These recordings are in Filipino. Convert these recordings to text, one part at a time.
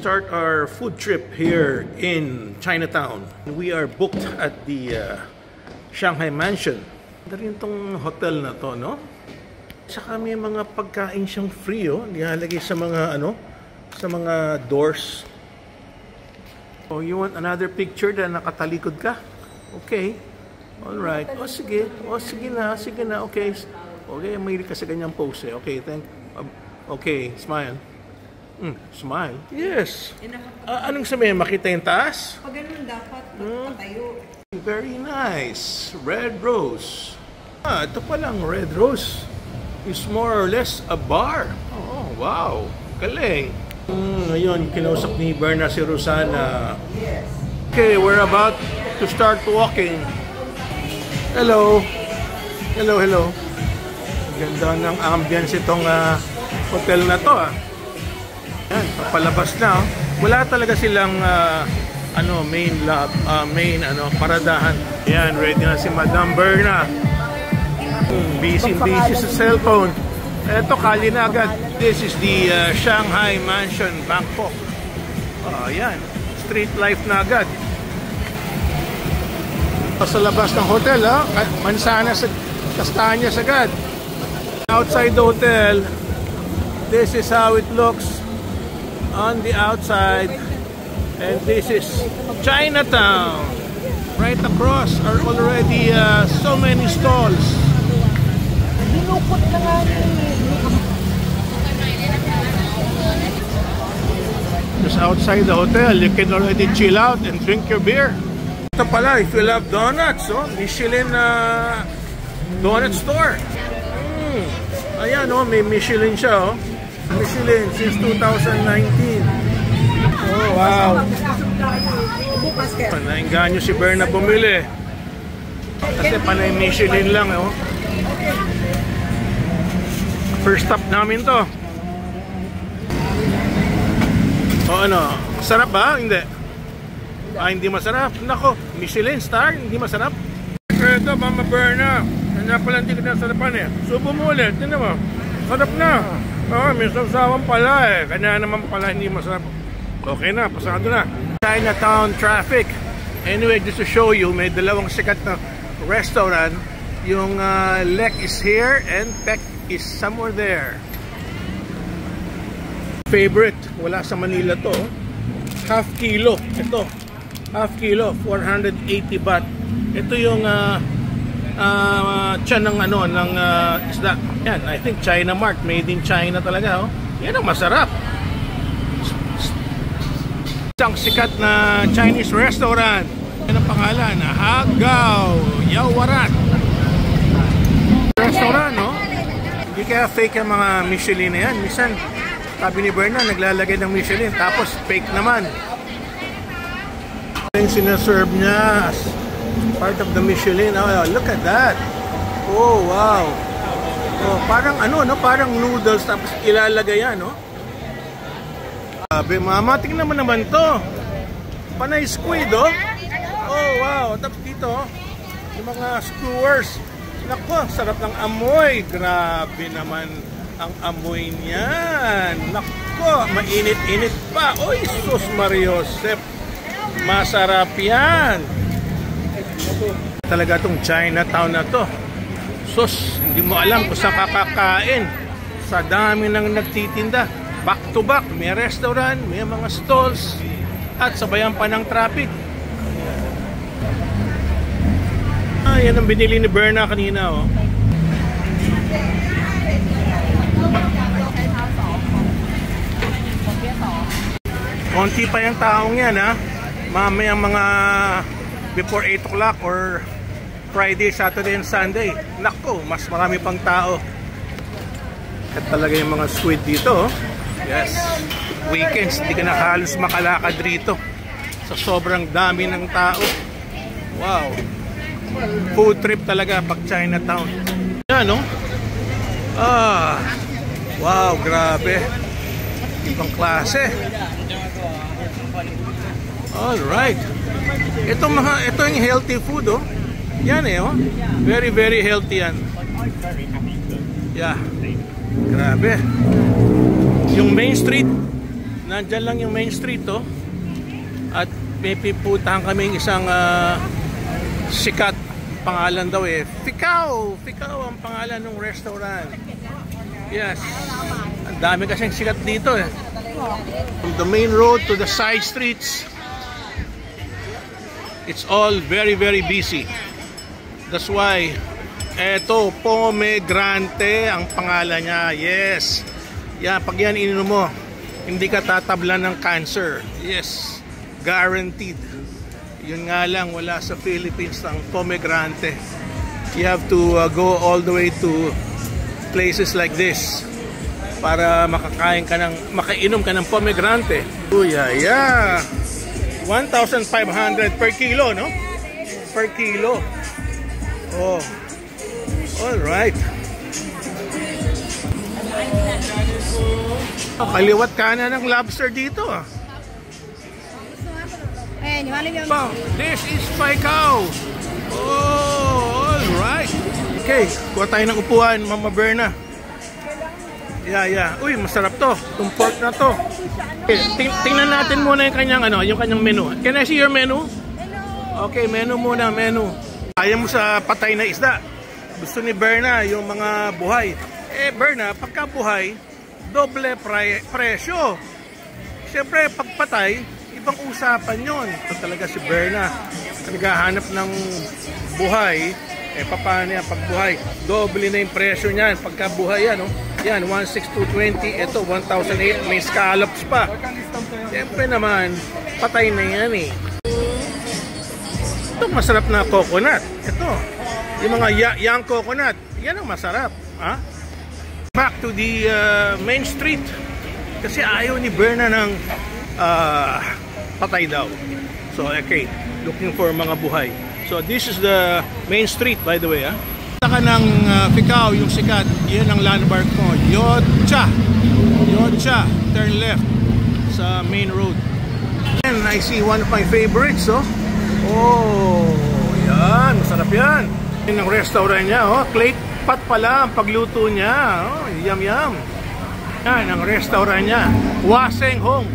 start our food trip here in Chinatown. We are booked at the Shanghai Mansion. Ganda rin tong hotel na to, no? Saka may mga pagkain siyang free, oh. Nilalagay sa mga ano, sa mga doors. Oh, you want another picture na nakatalikod ka? Okay. All right. Oh, sige. Oh, sige na, sige na. Okay. Okay, may ka sa ganyang pose. Eh. Okay, okay, smile. Smile. Yes. Anong sabihin? Makita yung taas? Pag ganun dapat, patayo. Very nice. Red Rose. Ito palang Red Rose. It's more or less a bar. Oh, wow. Galing. Ngayon, kinausap ni Berna si Rosana. Okay, we're about to start walking. Hello. Hello, hello. Ganda ng ambience itong hotel na to, Yan, papalabas na. Wala talaga silang main paradahan. Yan, ready na si Madam Berna. Busy sa cellphone. Ito, kali na agad. This is the Shanghai Mansion, Bangkok. Yan, street life na agad. Sa labas ng hotel, Mansanas, Castañas agad. Outside the hotel, this is how it looks on the outside, and this is Chinatown. Right across are already so many stalls. Just outside the hotel, you can already chill out and drink your beer. Ito pala, if you love donuts, Michelin donut store. Ayan, may Michelin siya, Michelin since 2019. Oh, wow. Nainganyo si Berna bumili. Kasi panay Michelin lang, First stop namin to. Ano? Masarap ba? Hindi. Hindi masarap. Nako, Michelin star, hindi masarap. Ito, Mama Berna. Kanya pala hindi ka nasarapan Subo mo ulit, tinan mo. Sarap na. May sawsawan pala Kanya naman pala hindi masarap. Okay na, pasado na. Chinatown traffic. Anyway, just to show you, may dalawang sikat na restaurant. Yung Lek is here and Peck is somewhere there. Favorite, wala sa Manila to. Half kilo. Ito. Half kilo, 480 baht. Ito yung tiyan ng ng isda. Yan, I think China Mart, made in China talaga, Yan ang masarap. Isang sikat na Chinese restaurant. Yan ang pangalan, Hagao Yawarat Restaurant, Hindi kaya fake ang mga Michelin na yan. Minsan, sabi ni Berna, naglalagay ng Michelin, tapos fake naman. Yung sinaserve niya as part of the Michelin. Look at that. Oh, wow. Parang parang noodles tapos ilalagay yan, Sabi, mama, tingnan naman to. Panay squid, Oh, wow. Tapos dito, yung mga skewers. Nako, sarap ng amoy. Grabe naman ang amoy niyan. Nako, mainit-init pa. Oy, sus Mariosep. Masarap yan. Talaga itong Chinatown na to. Sus, hindi mo alam kung saan kakakain. Sa dami nang nagtitinda. Back to back, may restaurant, may mga stalls. At sabayan pa ng traffic. Yan ang binili ni Berna kanina, Konti pa yung taong yan, Mamaya mga before 8 o'clock or Friday, Saturday, and Sunday. Nako, mas marami pang tao. At talaga yung mga squid dito, Yes. Weekends, hindi ka na halos makalakad rito. Sa sobrang dami ng tao. Wow. Food trip talaga pag Chinatown. Yan, wow, grabe. Ibang klase. Alright. Ito yung healthy food, Yan Very, very healthy yan. Yeah. Grabe. Yung Main Street Nandyan lang yung main street, oh. At may pipuntahan kami isang sikat. Pangalan daw eh. Ficao! Ficao ang pangalan ng restaurant. Yes. Ang dami kasing sikat dito eh. From the main road to the side streets, it's all very busy. That's why eto, Pomegranate ang pangalan niya. Yes. Yan, pag yan ininom mo, hindi ka tatablan ng cancer. Yes. Guaranteed. Yun nga lang, wala sa Philippines ang Pomegranate. You have to go all the way to places like this para makainom ka ng Pomegranate. Yeah. 1,500 per kilo, no? Per kilo. Oh. All right. Kaliwat kanan ng lobster dito, ah. Wow, this is Ficao. Oh, all right. Okay, kuha tayo ng upuan, Mama Berna. Yeah. Uy, masarap to. Itong pork na to. Okay, tingnan natin muna yung kanyang yung kanyang menu. Can I see your menu? Okay, menu muna, menu. Ayaw mo sa patay na isda. Gusto ni Berna yung mga buhay. Berna, pagka buhay, doble presyo. Siyempre, pag patay, ibang usapan yon. Ito talaga si Berna. Naghahanap ng buhay. Paano yan pag buhay? Doble na yung presyo niyan. Pagka buhay yan, yan, 1,620. Ito, 1,008. May scallops pa. Siyempre naman, patay na yan eh. Ito, masarap na coconut. Ito, yung mga young coconut. Yan ang masarap. Ha? Back to the main street. Kasi ayaw ni Berna ng patay daw. So, okay. Looking for mga buhay. So, this is the main street, by the way, ha? Saka ng Ficao, yung sikat, yun ang landmark mo. Yotcha! Turn left sa main road. And I see one of my favorites, oh. Oh, yan. Masarap yan. Yun ang restaurant niya, oh. Clay pot pala ang pagluto niya. Oh, yum. Yan ang restaurant niya. Waseng Hong.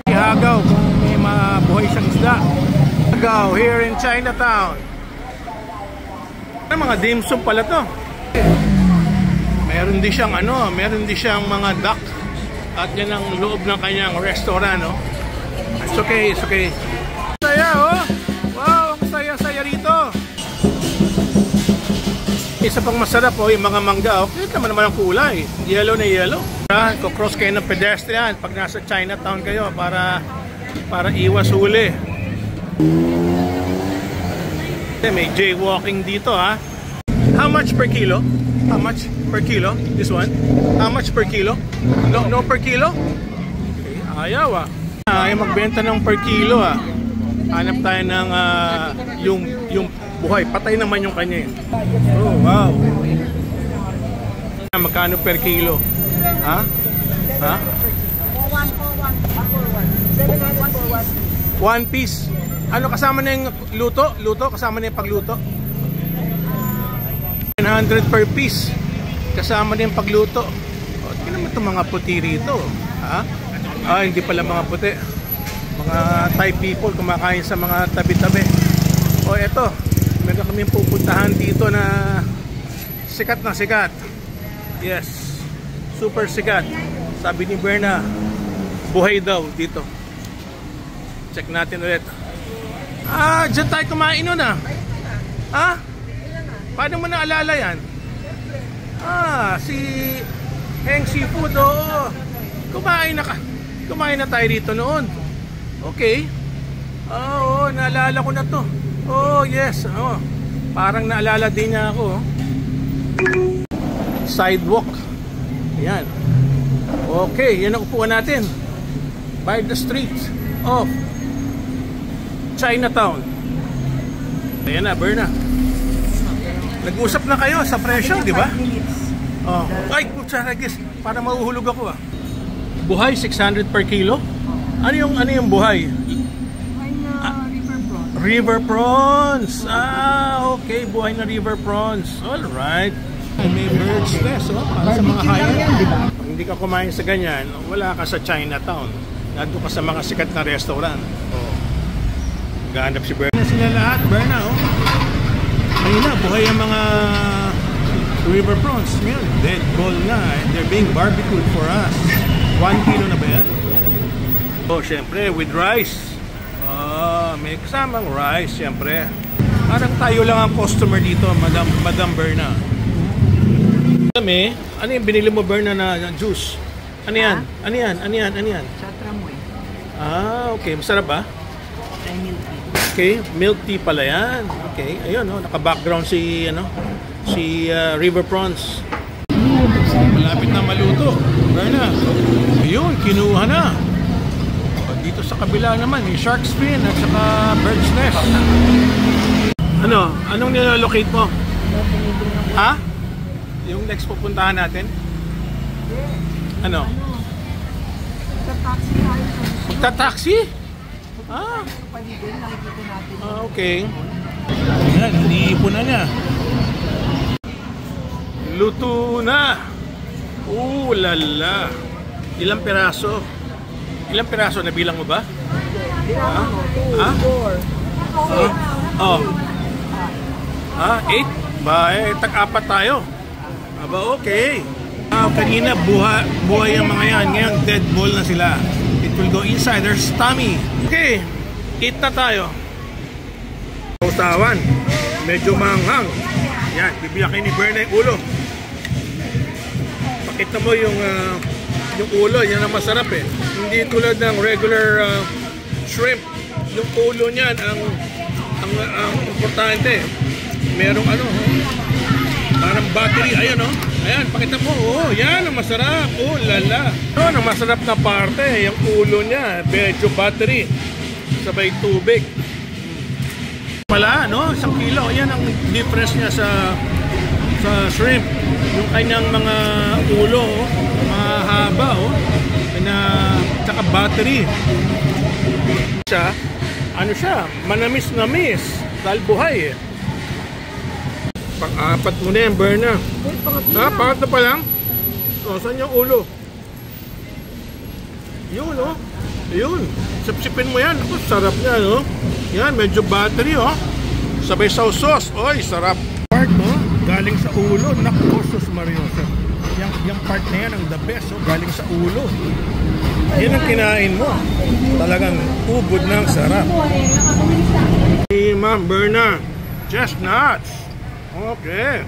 Ihagaw kung may mabuhay siyang isda. Ihagaw here in Chinatown. Mga dim sum pala to. Meron din siyang mga duck. At yan ang loob ng kanyang restaurant, no? It's okay. Saya, oh. Wow, ang saya rito. Isa pang masarap, oh, yung mga mangga, oh. Ito naman ang kulay. Yellow na yellow. Cross kayo ng pedestrian pag nasa Chinatown kayo para iwas huli. May jaywalking dito, ha. How much per kilo? This one? How much per kilo? No per kilo? Okay, ayaw, ah. Ayaw magbenta ng per kilo, ah. Hanap tayo ng yung buhay. Patay naman yung kanya, eh. Oh, wow. Magkano per kilo? Ha? One piece. Ano kasama na yung luto? Kasama na yung pagluto? 900 per piece. Kasama na yung pagluto. O, hindi naman itong mga puti rito. Ha? Hindi pala mga puti. Mga Thai people kumakain sa mga tabi-tabi. O, eto. Meron kaming pupuntahan dito na sikat na sikat. Yes. Super sikat. Sabi ni Berna, buhay daw dito. Check natin ulit. Diyan tayo kumain nun, ah. Ha? Paano mo naalala yan? Si Heng Seafood, oo. Kumain na tayo dito noon. Okay. Oo, naalala ko na to. Oh, yes. Oh. Parang naalala din niya ako. Sidewalk. Ayan. Okay, yan ang upuan natin. By the street of Chinatown. Ayan na, Berna. Nag-usap na kayo sa presyo, di ba? Oh. Ay, kutsaragis. Para mahuhulog ako, ah. Buhay, 600 per kilo? Ano yung buhay? River prawns. Okay. Buhay na river prawns. Alright. May bird's nest, oh. Para sa mga hayop. hindi ka kumain sa ganyan, wala ka sa Chinatown. Nandun ka sa mga sikat na restaurant. Oh. Gahanap si Berna. Sila lahat, Berna, oh. Ayun na, buhay ang mga river prawns. Ngayon, dead ball na. And they're being barbecued for us. 1 kilo na ba yan? Oh, syempre, with rice. May kasamang rice, syempre. Parang tayo lang ang customer dito, Madam Berna. Kami, ano yung binili mo, Berna, na juice? Ano yan? Ano yan? Ano yan? Ano yan? Chatramoy. Okay. Masarap ba? Ay, milk tea. Okay. Milk tea pala yan. Okay. Ayun, oh, naka-background si, river prawns. Malapit na maluto. Berna. Ayun, kinuha na. Dito sa kabila naman, may shark's fin at saka bird's nest. Anong nilolocate mo? Ha? Yung next pupuntahan natin? Ano? Magta-taxi tayo. Magta-taxi? Okay. Ayan, iniipon na niya. Luto na. Lala. Ilang piraso? Ilang piraso? Nabilang mo ba? Bilang mo. 2, 4. 8? Ba, tag-apat tayo. Aba, okay. Kanina buhay ang mga yan. Ngayon, dead ball na sila. It will go inside their tummy. Okay, eat na tayo. Usawan. Medyo manghang. Yan, bibiyakin ni Berna yung ulo. Pakita mo yung ulo. Yan ang masarap eh. Hindi tulad ng regular shrimp. Yung ulo niyan ang importante. Merong parang battery. Ayan oh. Ayan, pakita mo. Yan ang masarap. Lala. Yan ang masarap na parte. Yung ulo niya. Medyo battery. Sabay tubig. Pala, 1 kilo. Yan ang difference niya sa shrimp. Yung kanyang mga ulo, mahaba, tsaka battery. Siya, manamis-namis. Dahil buhay eh. Pang-apat mo na yan, Berna. Pangatlo pa lang? Saan yung ulo? Yun, Yun. Sipsipin mo yan. Sarap niya, Yan, medyo battery, Sabay sauce. Oy, sarap. Part, galing sa ulo. Naku, sus Mariosa. Yung part na yan, ang the best, galing sa ulo. Yan ang kinain mo. Talagang ubod ng sarap. Hey, Ma'am Berna. Chestnuts. Okay.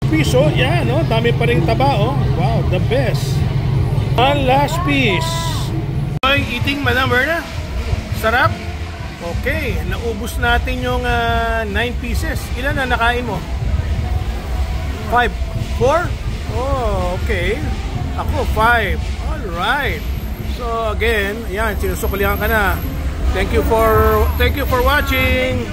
Piso, yan, dami pa rin taba, Wow, the best. One last piece. Eating, Madam Berna. Sarap. Okay, naubos natin yung 9 pieces. Ilan na nakain mo? 5? 4? Okay. Ako 5. Alright. So again, yan, sinusuklihan ka na. Thank you for watching.